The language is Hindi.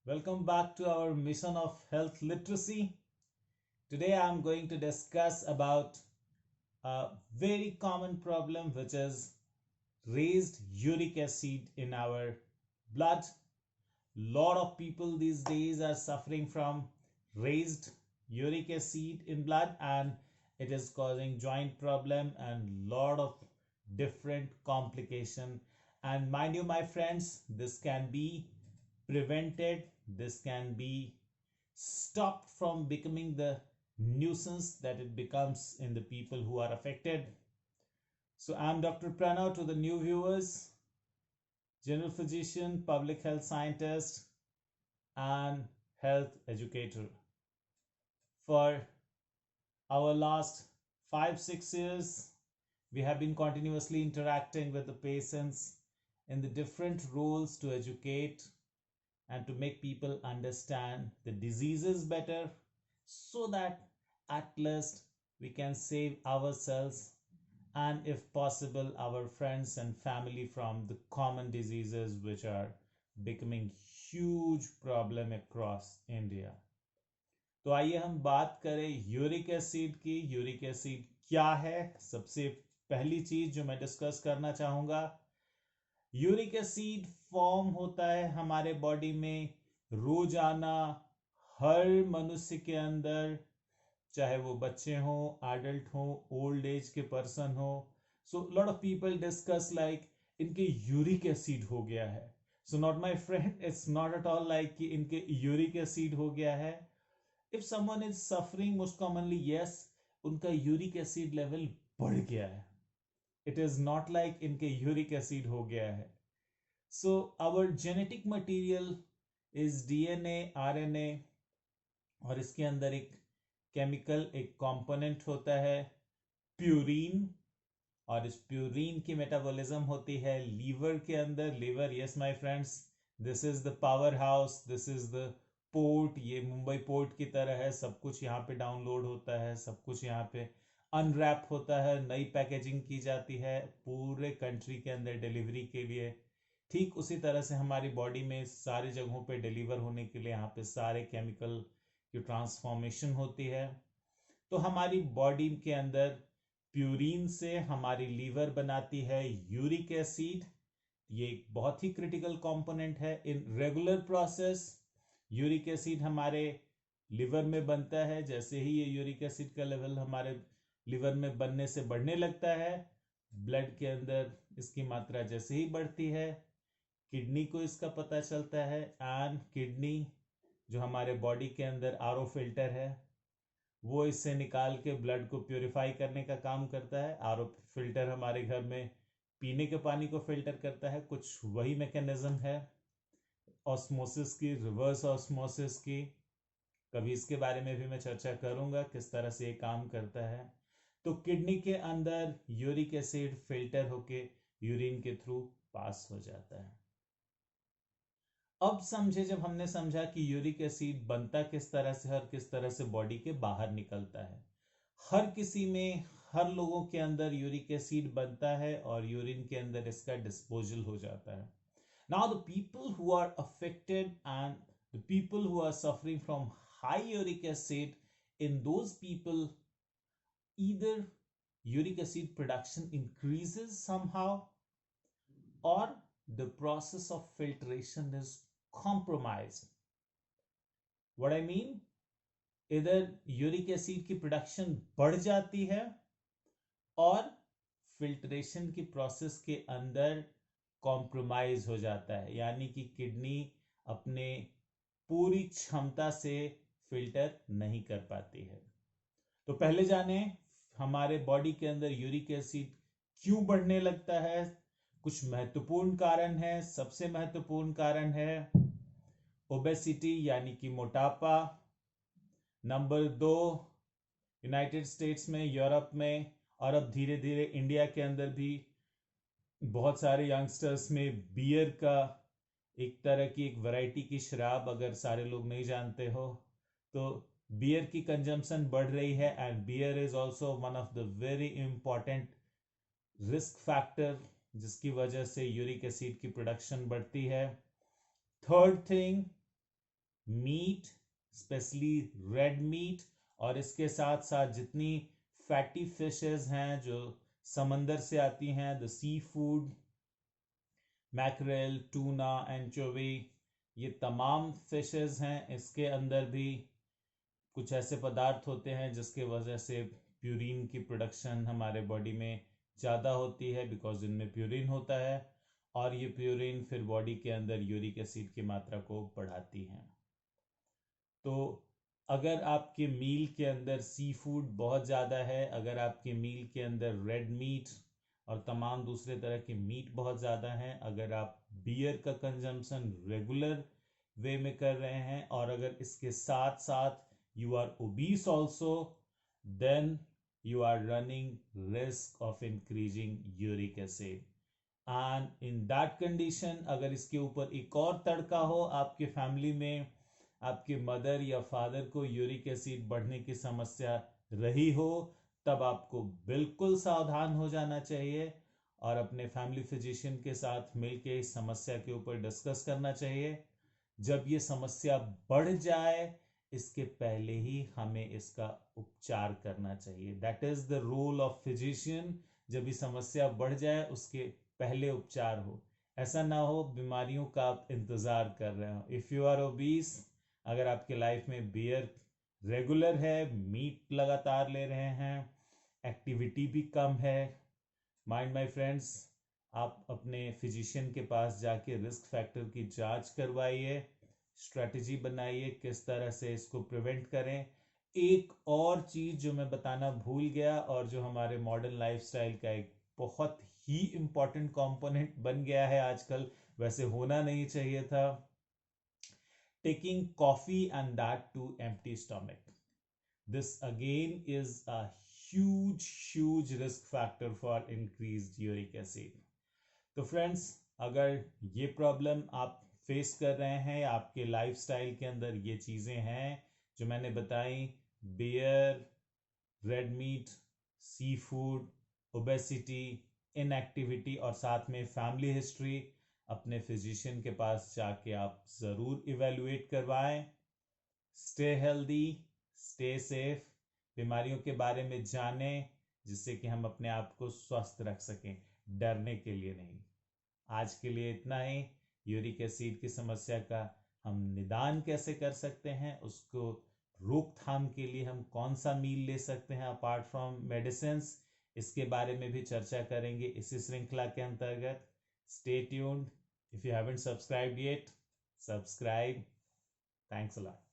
Welcome back to our mission of health literacy. Today I'm going to discuss about a very common problem which is raised uric acid in our blood. Lot of people these days are suffering from raised uric acid in blood, and it is causing joint problem and lot of different complication. And mind you, my friends, this can be prevented, this can be stopped from becoming the nuisance that it becomes in the people who are affected. So I'm Dr. Pranav. To the new viewers, general physician, public health scientist, and health educator. For our last 5-6 years, we have been continuously interacting with the patients in the different roles to educate and to make people understand the diseases better, so that at least we can save ourselves and, if possible, our friends and family from the common diseases which are becoming huge problem across India. तो आइए हम बात करें यूरिक एसिड की। यूरिक एसिड क्या है? सबसे पहली चीज जो मैं डिस्कस करना चाहूंगा, यूरिक एसिड फॉर्म होता है हमारे बॉडी में रोजाना हर मनुष्य के अंदर, चाहे वो बच्चे हो, एडल्ट हो, ओल्ड एज के पर्सन हो. So lot of people discuss like इनके यूरिक एसिड हो गया है. So not my friend, it's not at all like कि इनके यूरिक एसिड हो गया है. If someone is suffering, most commonly yes, उनका यूरिक एसिड लेवल बढ़ गया है. इट इज नॉट लाइक इनके यूरिक एसिड हो गया है. So our genetic material is DNA, RNA, और इसके अंदर एक केमिकल, एक कंपोनेंट होता है प्यूरीन, और इस प्यूरीन की मेटाबॉलिज्म होती है लीवर के अंदर. Liver, yes my friends, this is the power house, this is the port. ये मुंबई पोर्ट की तरह है. सब कुछ यहाँ पे डाउनलोड होता है, सब कुछ यहाँ पे अनरैप होता है, नई पैकेजिंग की जाती है पूरे कंट्री के अंदर डिलीवरी के लिए. ठीक उसी तरह से हमारी बॉडी में सारी जगहों पे डिलीवर होने के लिए यहाँ पे सारे केमिकल की ट्रांसफॉर्मेशन होती है. तो हमारी बॉडी के अंदर प्यूरीन से हमारी लीवर बनाती है यूरिक एसिड. ये एक बहुत ही क्रिटिकल कंपोनेंट है in regular process. Uric acid हमारे लिवर में बनता है. जैसे ही ये यूरिक एसिड का लेवल हमारे लिवर में बनने से बढ़ने लगता है, ब्लड के अंदर इसकी मात्रा जैसे ही बढ़ती है, किडनी को इसका पता चलता है, एंड किडनी जो हमारे बॉडी के अंदर आरओ फिल्टर है, वो इससे निकाल के ब्लड को प्योरीफाई करने का काम करता है. आरओ फिल्टर हमारे घर में पीने के पानी को फिल्टर करता है. कुछ वही मैकेनिज्म है ऑस्मोसिस की, रिवर्स ऑस्मोसिस की. कभी इसके बारे में भी मैं चर्चा करूंगा किस तरह से ये काम करता है. तो किडनी के अंदर यूरिक एसिड फिल्टर होके यूरिन के थ्रू पास हो जाता है. अब समझे, जब हमने समझा कि यूरिक एसिड बनता किस तरह से, हर किस तरह से बॉडी के बाहर निकलता है. हर किसी में, हर लोगों के अंदर यूरिक एसिड बनता है और यूरिन के अंदर इसका डिस्पोजल हो जाता है. Now the people who are affected and the people who are suffering from high uric acid, in those people, either uric acid production increases somehow, or the process of filtration is compromised. What I mean, इधर यूरिक एसिड की प्रोडक्शन बढ़ जाती है और फिल्ट्रेशन की प्रोसेस के अंदर कॉम्प्रोमाइज हो जाता है, यानी कि किडनी अपने पूरी क्षमता से फिल्टर नहीं कर पाती है. तो पहले जाने हमारे बॉडी के अंदर यूरिक एसिड क्यों बढ़ने लगता है. कुछ महत्वपूर्ण कारण है. सबसे महत्वपूर्ण कारण है ओबेसिटी, यानी कि मोटापा. नंबर 2, यूनाइटेड स्टेट्स में, यूरोप में, और अब धीरे धीरे इंडिया के अंदर भी बहुत सारे यंगस्टर्स में बियर का, एक तरह की एक वैरायटी की शराब, अगर सारे लोग नहीं जानते हो तो बियर की कंजम्पशन बढ़ रही है. And beer is also one of the very important risk factor जिसकी वजह से यूरिक एसिड की प्रोडक्शन बढ़ती है. Third thing, meat, specially red meat, और इसके साथ साथ जितनी फैटी फिशेस हैं जो समंदर से आती हैं, the seafood, mackerel, tuna, anchovy, ये तमाम फिशेस हैं। इसके अंदर भी कुछ ऐसे पदार्थ होते हैं जिसके वजह से प्यूरिन की प्रोडक्शन हमारे बॉडी में ज़्यादा होती है, बिकॉज इनमें प्यूरिन होता है, और ये प्यूरिन फिर बॉडी के अंदर यूरिक एसिड की मात्रा को बढ़ाती है। तो अगर आपके मील के अंदर सी फूड बहुत ज़्यादा है, अगर आपके मील के अंदर रेड मीट और तमाम दूसरे तरह के मीट बहुत ज़्यादा हैं, अगर आप बियर का कंजम्पशन रेगुलर वे में कर रहे हैं, और अगर इसके साथ साथ you are obese also, then you are running risk of increasing uric acid. And in that condition, अगर इसके ऊपर एक और तड़का हो, आपके फैमिली में आपके मदर या फादर को यूरिक एसिड बढ़ने की समस्या रही हो, तब आपको बिल्कुल सावधान हो जाना चाहिए और अपने फैमिली फिजिशियन के साथ मिलकर इस समस्या के ऊपर डिस्कस करना चाहिए। जब ये समस्या बढ़ जाए, इसके पहले ही हमें इसका उपचार करना चाहिए। That is the role of physician. जब ये समस्या बढ़ जाए उसके पहले उपचार हो। ऐसा ना हो बीमारियों का आप इंतजार कर रहे हो। इफ यू आर ओबीस, अगर आपके लाइफ में बियर रेगुलर है, मीट लगातार ले रहे हैं, एक्टिविटी भी कम है, माइंड माय फ्रेंड्स, आप अपने फिजिशियन के पास जाके रिस्क फैक्टर की जांच करवाइए, स्ट्रेटजी बनाइए किस तरह से इसको प्रिवेंट करें। एक और चीज जो मैं बताना भूल गया और जो हमारे मॉडर्न लाइफस्टाइल का एक बहुत ही इंपॉर्टेंट कंपोनेंट बन गया है आजकल, वैसे होना नहीं चाहिए था, taking coffee and that too empty stomach. This again is a huge risk factor for increased uric acid. तो फ्रेंड्स, अगर ये प्रॉब्लम आप फेस कर रहे हैं, आपके लाइफस्टाइल के अंदर ये चीज़ें हैं जो मैंने बताई, beer, red meat, sea food, obesity, inactivity और साथ में फैमिली हिस्ट्री, अपने फिजिशियन के पास जाके आप ज़रूर इवेलुएट करवाएं। स्टे हेल्दी, स्टे सेफ, बीमारियों के बारे में जानें जिससे कि हम अपने आप को स्वस्थ रख सकें, डरने के लिए नहीं। आज के लिए इतना ही। यूरिक एसिड की समस्या का हम निदान कैसे कर सकते हैं, उसको रोकथाम के लिए हम कौन सा मील ले सकते हैं अपार्ट फ्रॉम मेडिसिन, इसके बारे में भी चर्चा करेंगे इसी श्रृंखला के अंतर्गत। Stay tuned. If you haven't subscribed yet, subscribe. Thanks a lot.